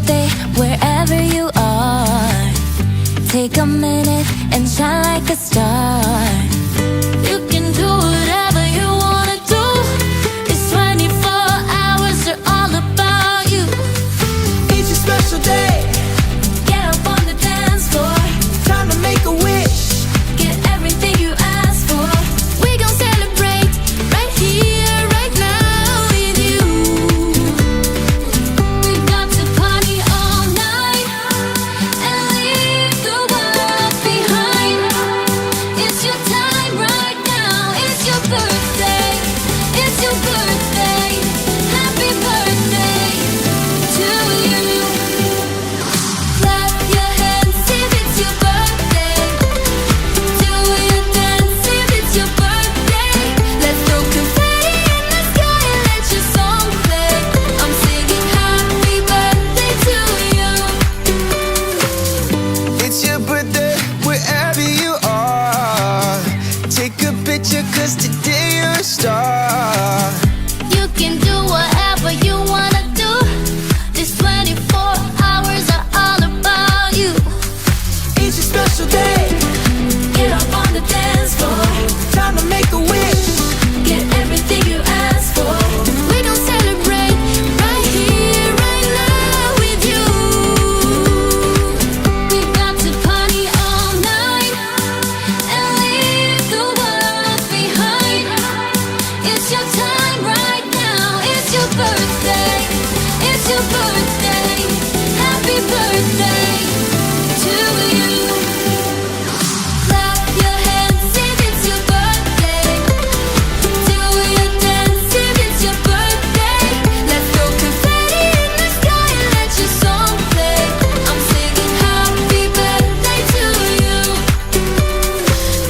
birthday wherever you are. Take a minute and shine like a star. You can do whatever you wanna do. It's 24 hours, they're all about you. It's a special day. Get up on the dance floor. Time to make a wish. Get everything you ask for. We gon' celebrate right here, right now with you. We got to party all night and leave the world behind. It's your time right now. It's your birthday. It's your birthday. Happy birthday to you. Clap your hands if it's your birthday. Do your dance if it's your birthday. Let's throw confetti in the sky and let your song play. I'm singing happy birthday to you. It's your birthday wherever you are. Take a picture 'cause today you're a star. You can do whatever you wanna do. These 24 hours are all about you. It's a special day. Get up on the dance floor. Time to make a wish. Get everything you ask for. We gon' celebrate right here, right now with you. We got to party all night and leave the world behind. It's your time right now. It's your birthday. It's your birthday. Happy birthday to you. Clap your hands if it's your birthday. Do your dance if it's your birthday. Let's throw confetti in the sky and let your song play. I'm singing happy birthday to you.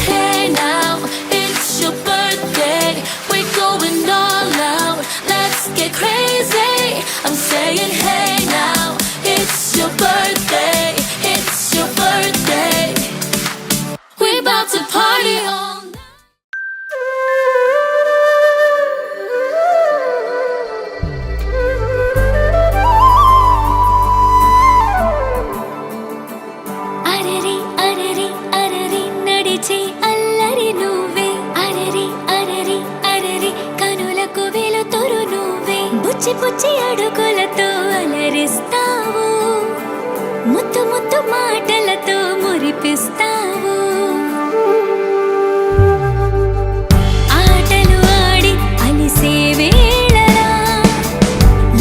Hey now, it's your birthday. We're going all out. Let's get crazy. I'm saying hey now, it's your birthday. It's your birthday. We're about to party all night. అరరి అరరి అరరి నడిచే అల్లరి నువ్వే. అరరి అరరి అరరి కనులకు వెలుతురు నువ్వే. బుచ్చి బుచ్చి అడుగులతో అలరిస్తావు. ముత్తు ముత్తు మాటలతో మురిపిస్తావు. ఆటలు ఆడి అలిసే వేళలా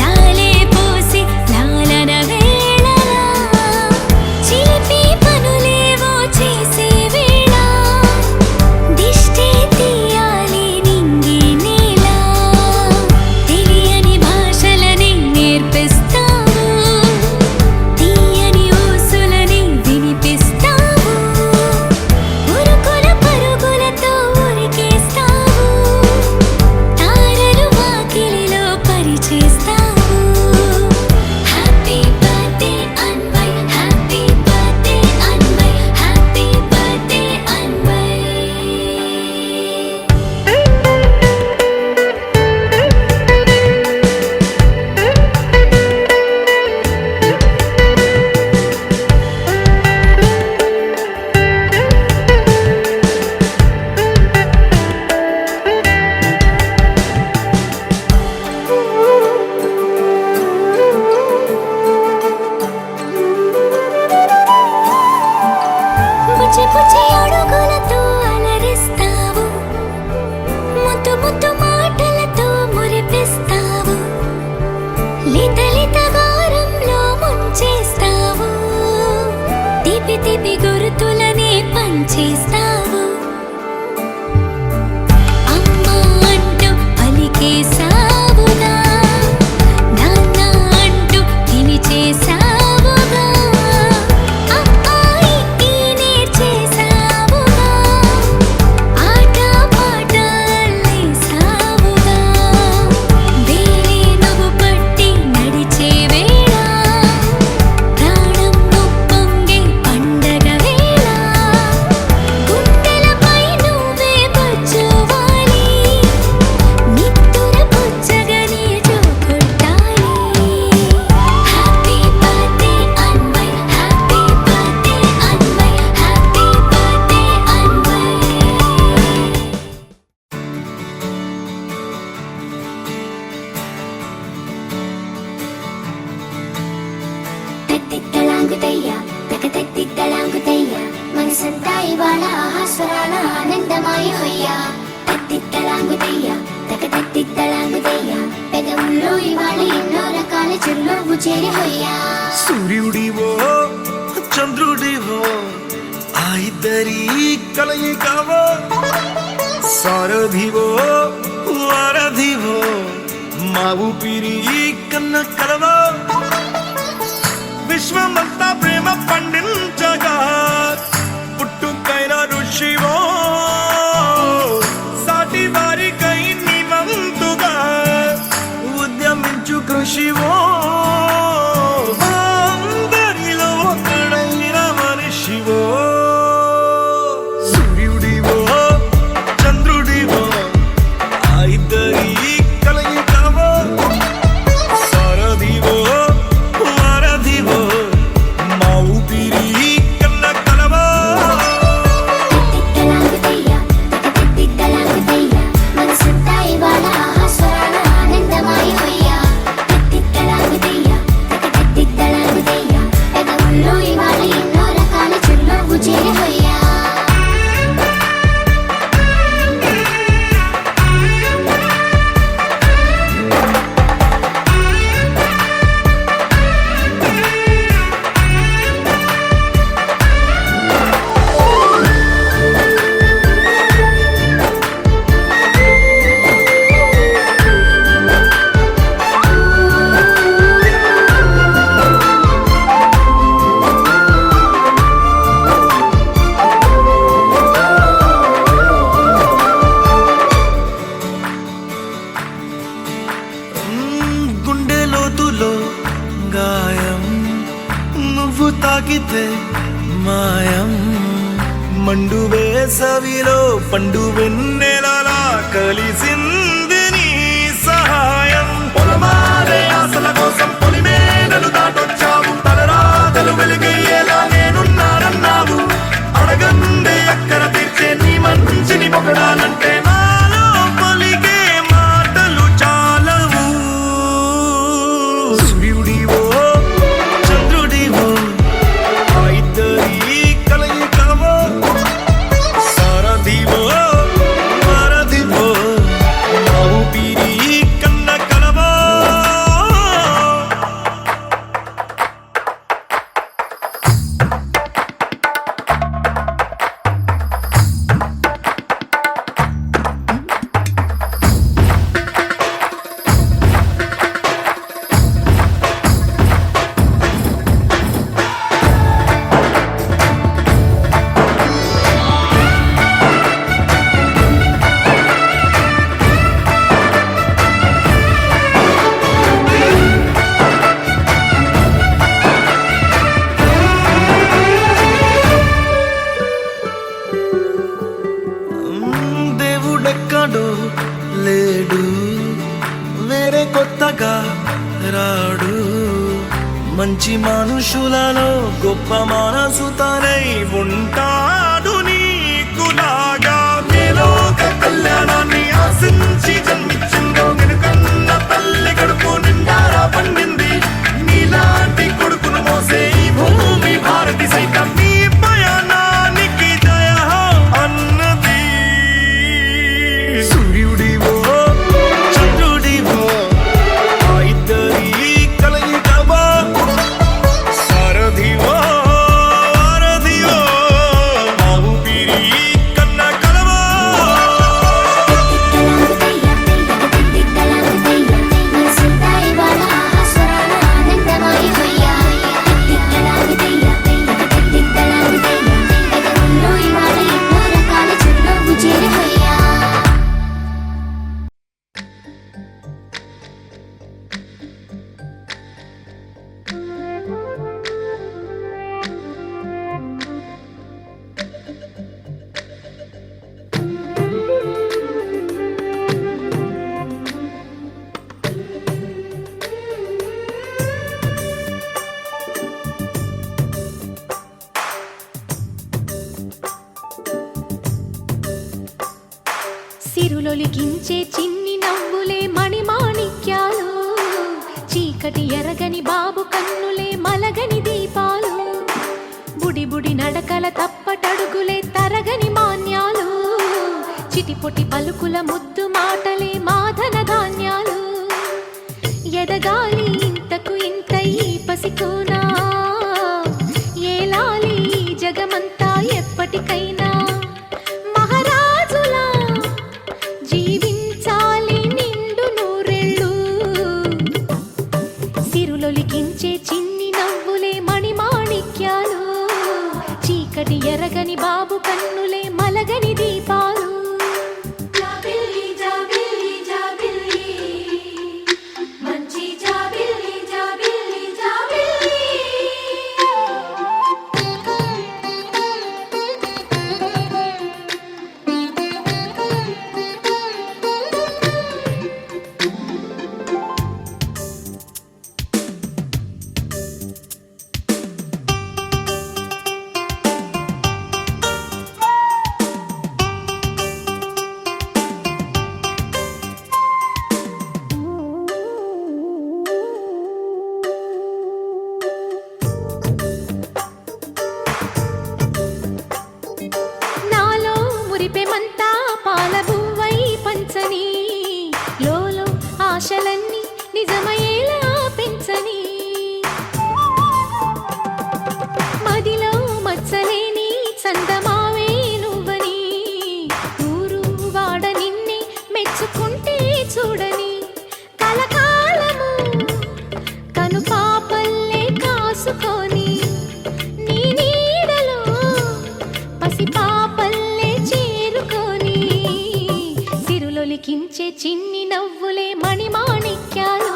లాలే పోసి లాలన వేళలా చిలిపి పనులేవో చేసే వేళ దిష్టి తీయాలి నింగి నేల. తెలియని భాషలని నేర్పిస్తావు. తీయని ఊసులని వినిపిస్తావు. ఉరుకుల పరుగులతో ఉరికేస్తావు. తారలు వాకిలిలో పరిచేస్తావు. Happy birthday Anvay. Happy birthday Anvay. Happy birthday Anvay. బుచ్చి బుచ్చి అడుగులతో అలరిస్తావు. ముద్దు ముద్దు మాటలతో మురిపిస్తావు. లిత లిత గారంలో ముంచేస్తావు. తిపి తిపి గుర్తులనే పంచేస్తావు. అమ్మా అంటూ పలికేసావుగా. నాన్న అంటూ పిలిచేసావుగా. అమ్మాయి నేర్చేసావుగా. ఆట పాట అల్లేసావుగా. వేరే నువ్వు పట్టి నడిచే వేళ ప్రాణం ఉప్పొంగే పండగ వేళ. గుండె చేరిపోయా సూర్యుడివో చంద్రుడివో ఆ ఇద్దరి కలయికవో సారథివో వారధివో మా ఊపిరి కన్న కలవో విశ్వమంతా ప్రేమ పండించగా పుట్టుకైన ఋషివో సాటి వారికై నిమంతుగా ఉద్యమించు కృషివో అందరిలో ఒకడైన మనిషివో సూర్యుడివో చంద్రుడివో ఆ ఇద్దరి కలయికవో సారథివో వారధివో మా ఊపిరి కన్న కలవో తిక్కలాగుతయ్యా తిక్కలాగుతయ్యా మనసంతా ఇవాళ స్వరాల ఆనందమాయిపోయా తిక్కలాగుతయ్యా తిక్కలాగుతయ్యా పెదవుల్లో ఇవాళ ఎన్నో రకాల చిరునవ్వు చేరిపోయా గుండె లోతులో గాయం నువ్వు తాకితే మాయం మండు వేసవిలో పండు వెన్నెలలా కలిసింది నీ సహాయం పొలమారే ఆశల కోసం పొలిమేనలు దాటొచ్చావు తలరాతలు వెలుగయ్యేలా నేనున్నానన్నావు అడగందే అక్కర తీర్చే నీ మంచిని పొగడాలంటే నాలో పలికే మాటలు చాలవు సూర్యుడివో చంద్రుడివో ఆ ఇద్దరి కలయికవో సారథివో వారధివో మా ఊపిరి కన్న కలవో దేవుడెక్కడో లేడు వేరే కొత్తగా రాడు మంచి మనుషులలో గొప్ప మనసు తనై ఉంటాడు నీకులాగా మేలోక కళ్యాణాన్ని ఆశించి జన్మించిందో వెనుకన్న తల్లి కడుపు నిండారా పండింది నీలాంటి కొడుకును మోసే ఈ భూమి భారతి సైతం నీ పయనానికి జయ అన్నది సూర్యుడివో చంద్రుడివో ఆ ఇద్దరి కలయికవో సారథివో వారధివో మా ఊపిరి కన్న కలవో తిక్కలాగుతయ్యా మనసంతా ఇవాళ స్వరాల ఆనందమాయిపోయా తిక్కలాగుతయ్యా పెదవుల్లో ఇవాళ ఎన్నో రకాల చిరునవ్వు చేరిపోయా సిరులొలికించే చిన్ని నవ్వులే మణిమాణిక్యాలు చీకటి ఎరగని బాబు కన్నులే మలగని దీపాలు బుడి బుడి నడకల తప్పటడుగులే తరగని మాన్యాలు చిటిపొటి పలుకుల ముద్దు మాటలే మాధన ధాన్యాలు ఎదగాలి ఇంతకు ఇంత ఈ పసికోనా ఏలాలి జగమంతా ఎప్పటికైనా మహారాజులా జీవించాలి నిండు నూరెళ్ళు సిరులొలికించే చిన్ని నవ్వులే మణిమాణిక్యాలు చీకటి ఎరగని బాబు కన్నులే మలగని దీపాలు జాబిల్లి జాబిల్లి జాబిల్లి మంచి జాబిల్లి జాబిల్లి జాబిల్లి నాలో మురిపెమంతా పాలబువ్వై పంచని లోలో ఆశలన్నీ నిజమయ్యేలా పెంచని మదిలో మచ్చలేని చందమావే నువ్వని ఊరు వాడ నిన్నే మెచ్చుకుంటే చూడని కలకాలము కను పాపల్లే కాసుకొని నీ నీడలో పసిపాపల్లే చేరుకొని సిరులొలికించే చిన్ని నవ్వులే మణిమాణిక్యాలు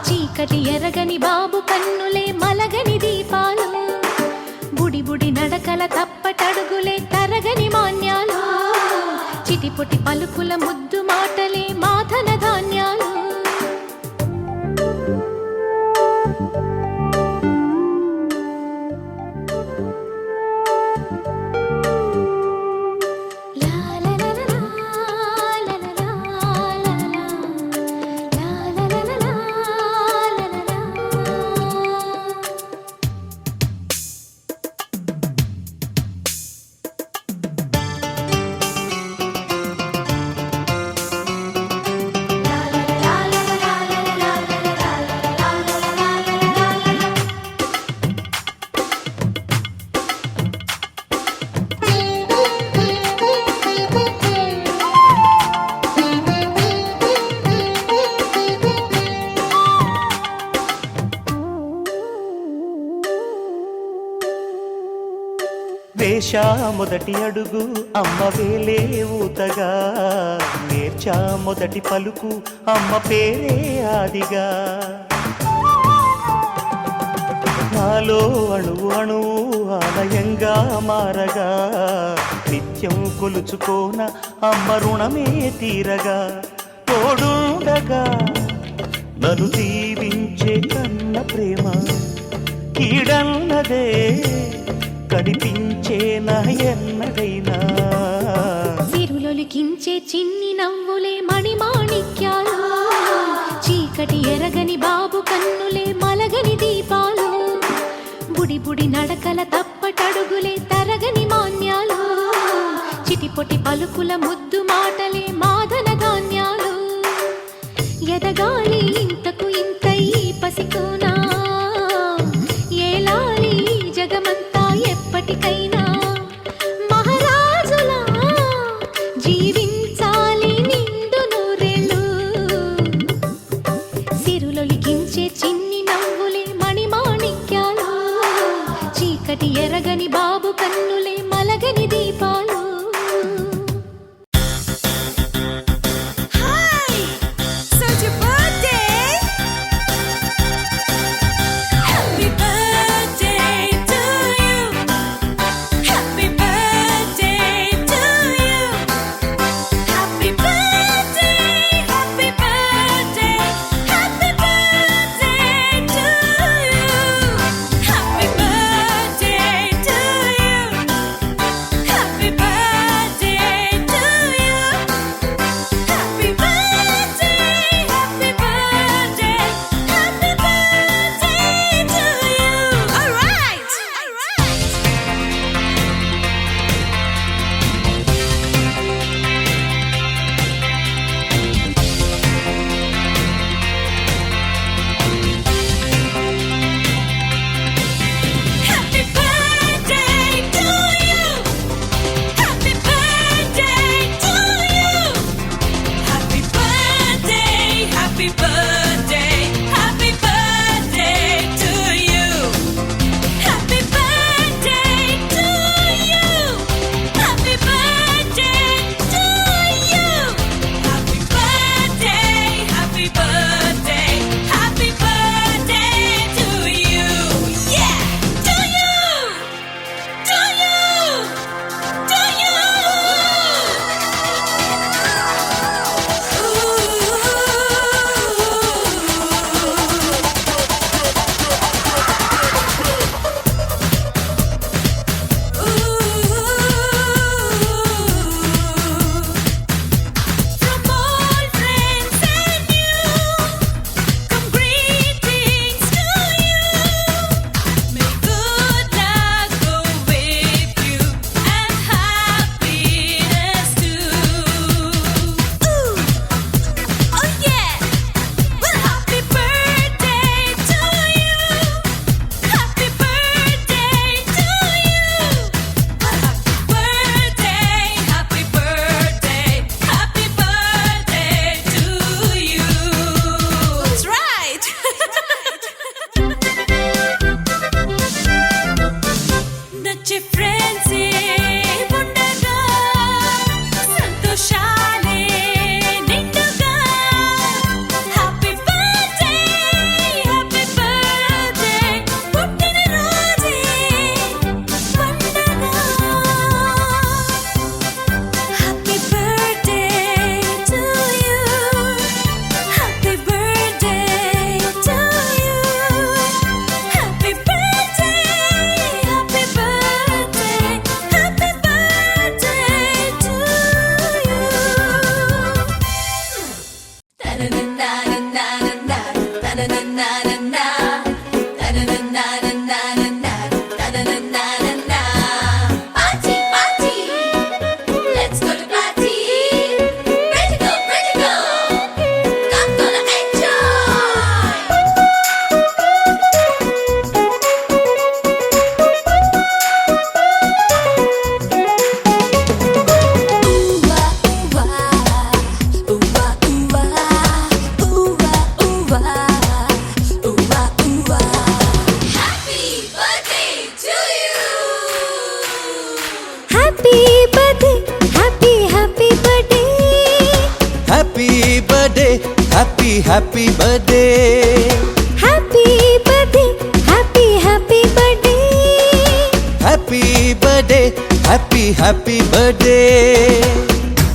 చీకటి ఎరగని బాబు కన్నులే మలగని దీపాలు బుడి బుడి నడకల తప్పటడుగులే తరగని మాన్యాలు చిటిపొటి పలుకుల ముద్దు మాటలే మాధన ధాన్యాలు లా లా లా లా లా లా లా లా లా లా లా లా వేశా మొదటి అడుగు అమ్మ వేలే ఊతగా నేర్చా మొదటి పలుకు అమ్మ పేరే ఆదిగా నాలో అణువు అణువు ఆలయంగా మారగా నిత్యం కొలుచుకోన అమ్మ రుణమే తీరగా తోడుండగా నన్ను దీవించే కన్న ప్రేమ కీడన్నదే కనిపించే నా ఎన్నడైనా సిరులొలికించే చిన్ని నవ్వులే మణిమాణిక్యాలు చీకటి ఎరగని బాబు కన్నులే మలగని దీపాలు బుడి బుడి నడకల తప్పటడుగులే తరగని మాన్యాలు చిటిపొటి పలుకుల ముద్దు మాటలే మాధన ధాన్యాలు ఎదగాలి ఇంతకు ఇంత ఈ పసికోనా ఏలాలి జగమంతా ఎప్పటికైనా మహారాజులా జీవించాలి నిండు నూరెళ్ళు సిరులొలికించే చిన్ని నవ్వులే మణిమాణిక్యాలు చీకటి ఎరగని బాబు కన్నులే మలగని దీపాలు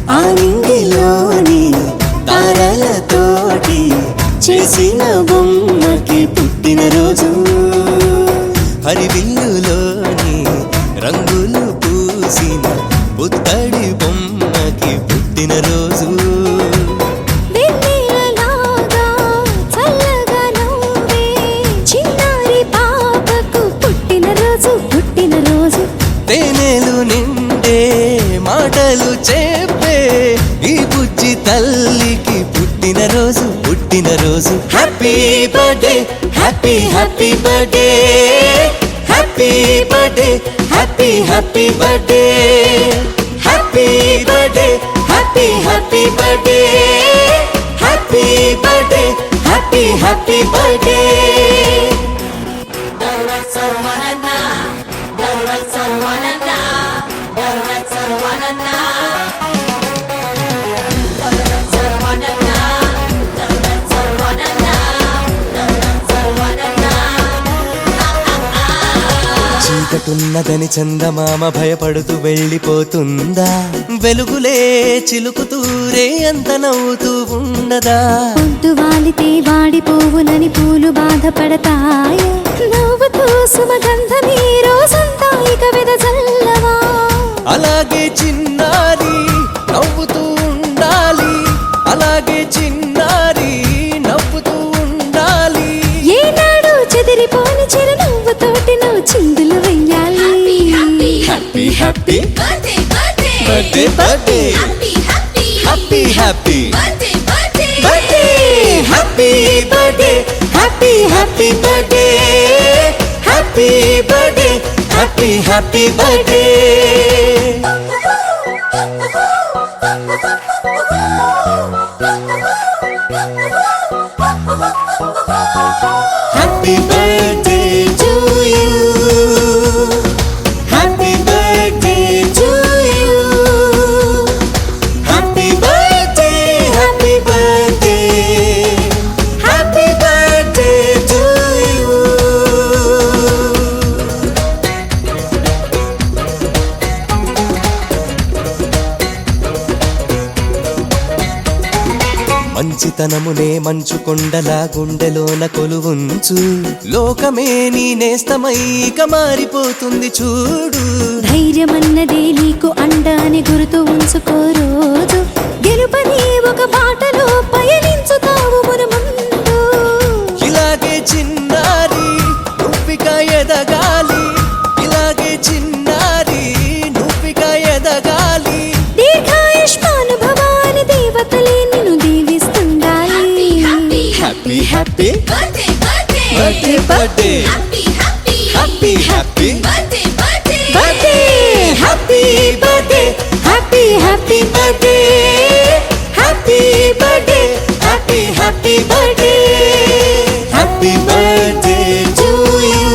ఆ నింగిలోని తారలతోటి చేసిన బొమ్మకి పుట్టినరోజు హరివిల్లులోని రంగులు పూసిన పుత్తడి బొమ్మకి పుట్టినరోజు వెన్నెలలాగా చల్లగా నవ్వే చిన్నారి పాపకు పుట్టినరోజు పుట్టినరోజు తేనెలు నిండే మాటలు చెప్పే ఈ బుజ్జి తల్లికి పుట్టినరోజు పుట్టినరోజు happy birthday happy happy birthday happy birthday happy happy birthday happy birthday happy happy birthday happy birthday happy happy birthday చీకటున్నదని చందమామ భయపడుతూ వెళ్ళిపోతుందా వెలుగులే చిలుకుతూరే అంత నవ్వుతూ ఉండదా పొద్దు వాలితే వాడిపోవునని పూలు బాధపడతాయి నవ్వుతూ సుమగంధమీ రోజంతా ఇక వెదజల్లవా అలాగే చిన్నారి నవ్వుతూ ఉండాలి అలాగే చిన్నారి నవ్వుతూ ఉండాలి ఏనాడు చెదిరిపోని చిరునవ్వుతోటి నువ్వు చిందులు వెయ్యాలి happy happy Birthday, birthday, birthday birthday happy, happy, happy happy birthday, birthday, birthday happy birthday happy happy birthday happy birthday happy happy birthday happy birthday to you happy birthday to you happy birthday happy birthday happy birthday to you మంచితనమునే మంచు కొండలా గుండెలోన కొలువుంచు లోకమే నీ నేస్తమైక మారిపోతుంది చూడు ధైర్యమన్నదే నీకు అండాని గుర్తు ఉంచుకో రోజు గెలుపని ఒక బాటలో పయనించుతావు మునుముందు ఇలాగే చిన్నారి నువ్విక ఎదగాలి ఇలాగే చిన్నారి నువ్విక ఎదగాలి దీర్ఘాయుష్మానుభవాని దేవతలే నిన్ను దీవిస్తుండాలి happy happy birthday, birthday, birthday birthday happy, happy, happy happy birthday, birthday, birthday happy birthday happy happy birthday happy birthday happy happy birthday happy birthday to you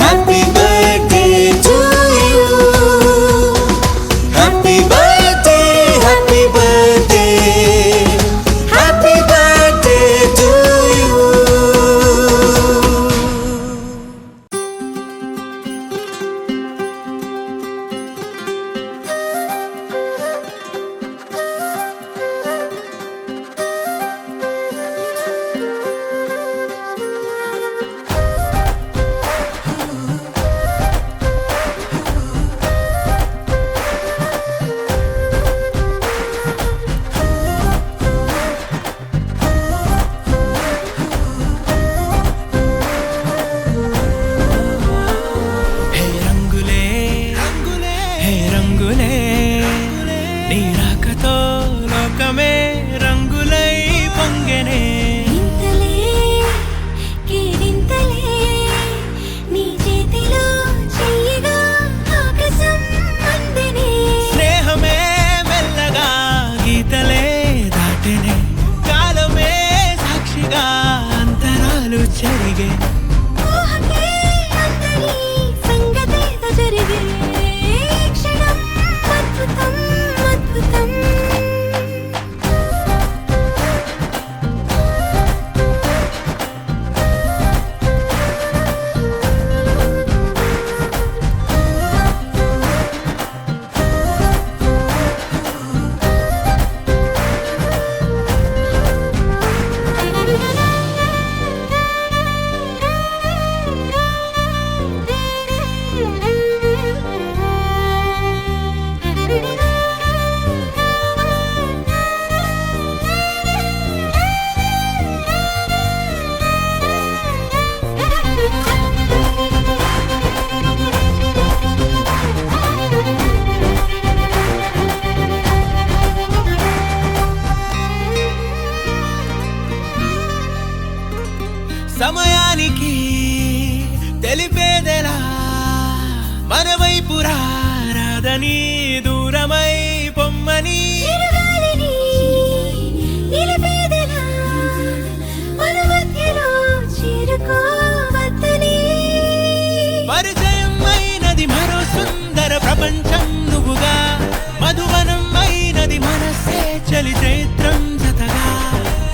happy birthday to you happy birthday happy birthday happy birthday to you hey రంగులే హే రంగులే నీ రాకతో లోకమే రంగులై పొంగెనే ఇంతలే కేరింతలే నీ చేతిలో చెయ్యగా ఆకాశం అందనే స్నేహమే మెల్లగా గీతలే దాటెనే కాలమే సాక్షిగా అంతరాలు చెరిగే ఊహకే అందని సంగతేదో జరిగే క్షణం అద్భుతం అద్భుతం దూరమై పొమ్మని చిరుగాలిని నిలిపేదెలా మన మధ్యలో చేరుకోవద్దని పరిచయం అయినది మరో సుందర ప్రపంచం నువ్వుగా మధువనం అయినది మనసే చలి చైత్రం జతగా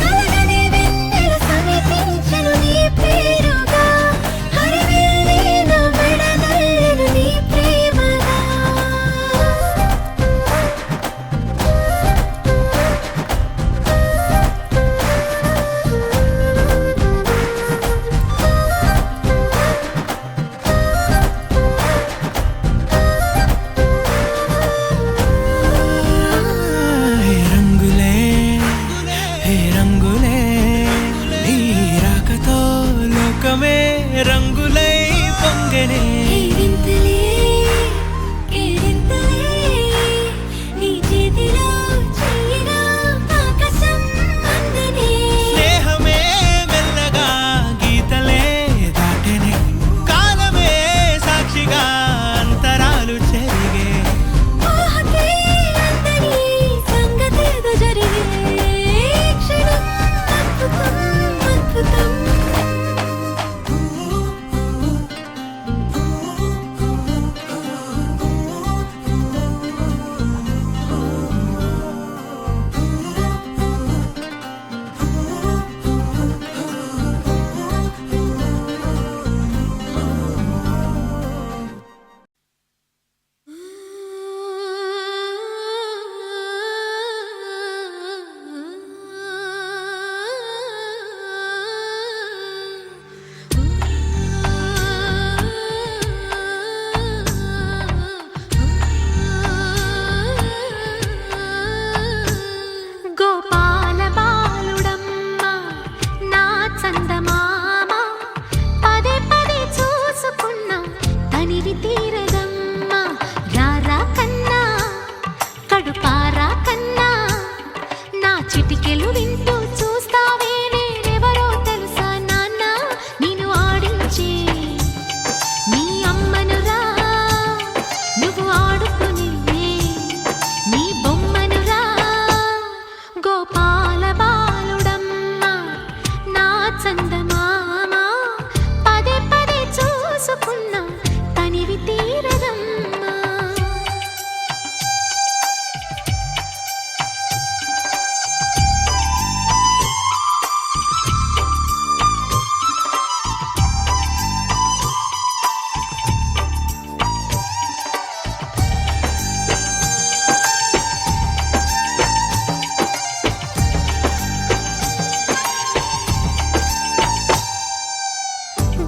కలగని వెన్నెల సమీపించను నీ పేరుగా హరివెల్లి నా మెడదల్లెను నీ ప్రేమగా హే రంగులే హే రంగులే నీ రాకతో లోకమే రంగులై పొంగనే కేరింతలే కేరింతలే నీ చేతిలో చెయ్యిగా ఆకాశం అందనే స్నేహమే మెల్లగా గీతలే దాటెనే కాలమే సాక్షిగా అంతరాలు చెరిగే ఊహకే అందని సంగతేదో జరిగే క్షణం అద్భుతం అద్భుతం గోపాల బాలుడమ్మ నా చందమామ పదే పదే చూసుకున్నా తనివి తీరదమ్మ రారా కన్నా కడుపారా కన్నా నా చిటికెలు వింటూ చూస్తావే నేనెవరో తెలుసా నాన్న నేను ఆడించే నీ అమ్మనురా నువ్వు ఆడుకునే నీ బొమ్మనురా గోపాల బాలుడమ్మ నా చందమామ పదే పదే చూసుకున్నా తనివి తీరదమ్మా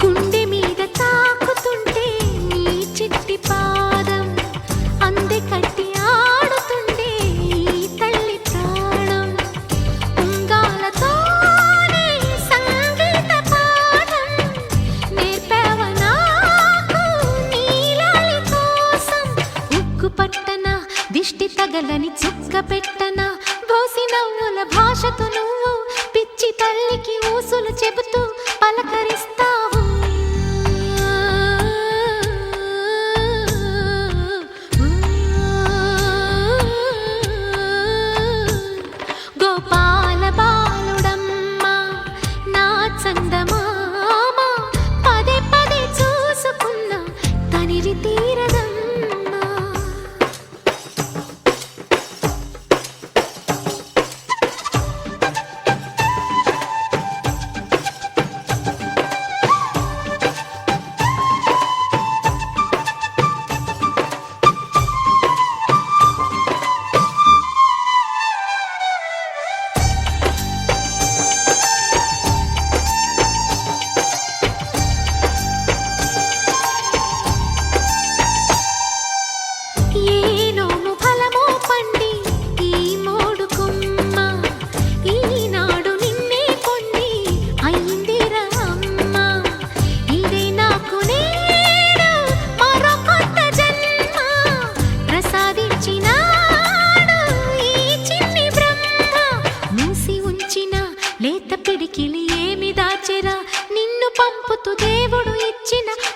గుండె మీద తాకుతుంటే నీ చిట్టి పాదం అందే కట్టి ఆడుతుండే ఈ తల్లి ప్రాణం ఉంగాలతోనే సంగీత పాఠం నేర్పావ నాకు నీలాలి కోసం ఉక్కు పట్టన దిష్టి తగలని చుక్క పెట్టన బోసి నవ్వుల భాషతో నువ్వు పిచ్చి తల్లికి ఊసులు చెబుతూ పలకరిస్తావు గోపాల బాలుడమ్మ నా చందమామ పదే పదే చూసుకున్నా తనివి తీరదమ్మా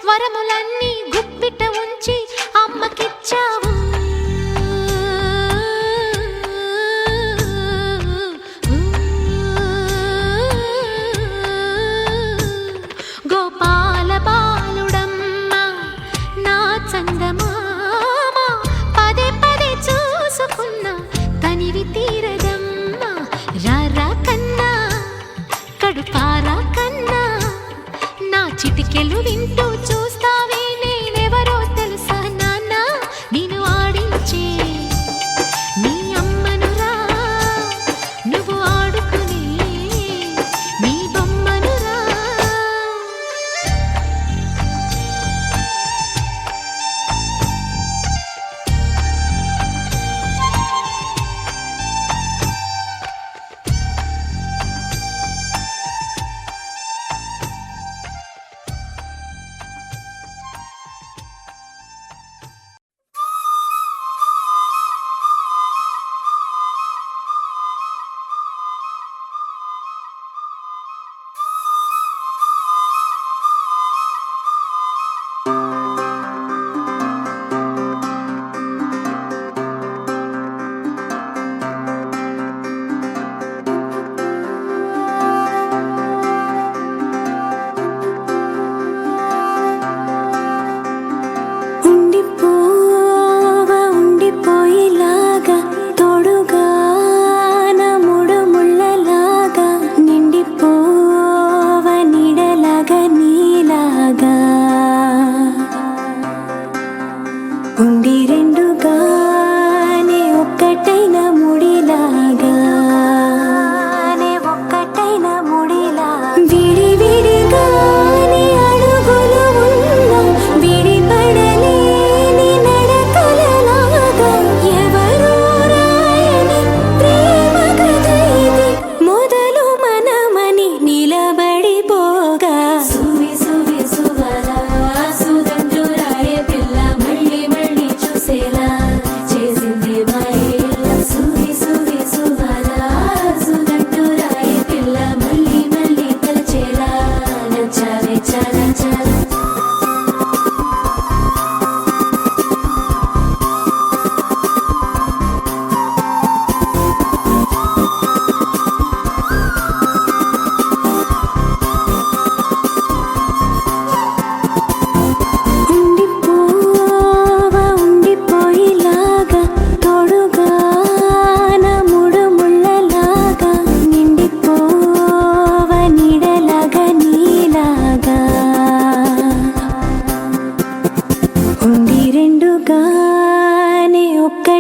వరములన్నీ గుప్పిట ఉంచి అమ్మకిచ్చావు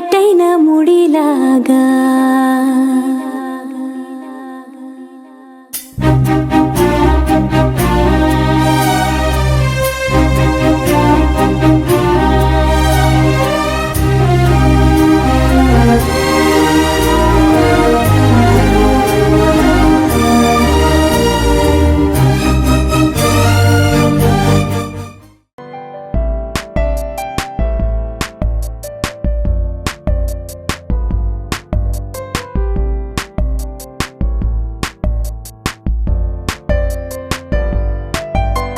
కట్టైన ముడిలాగా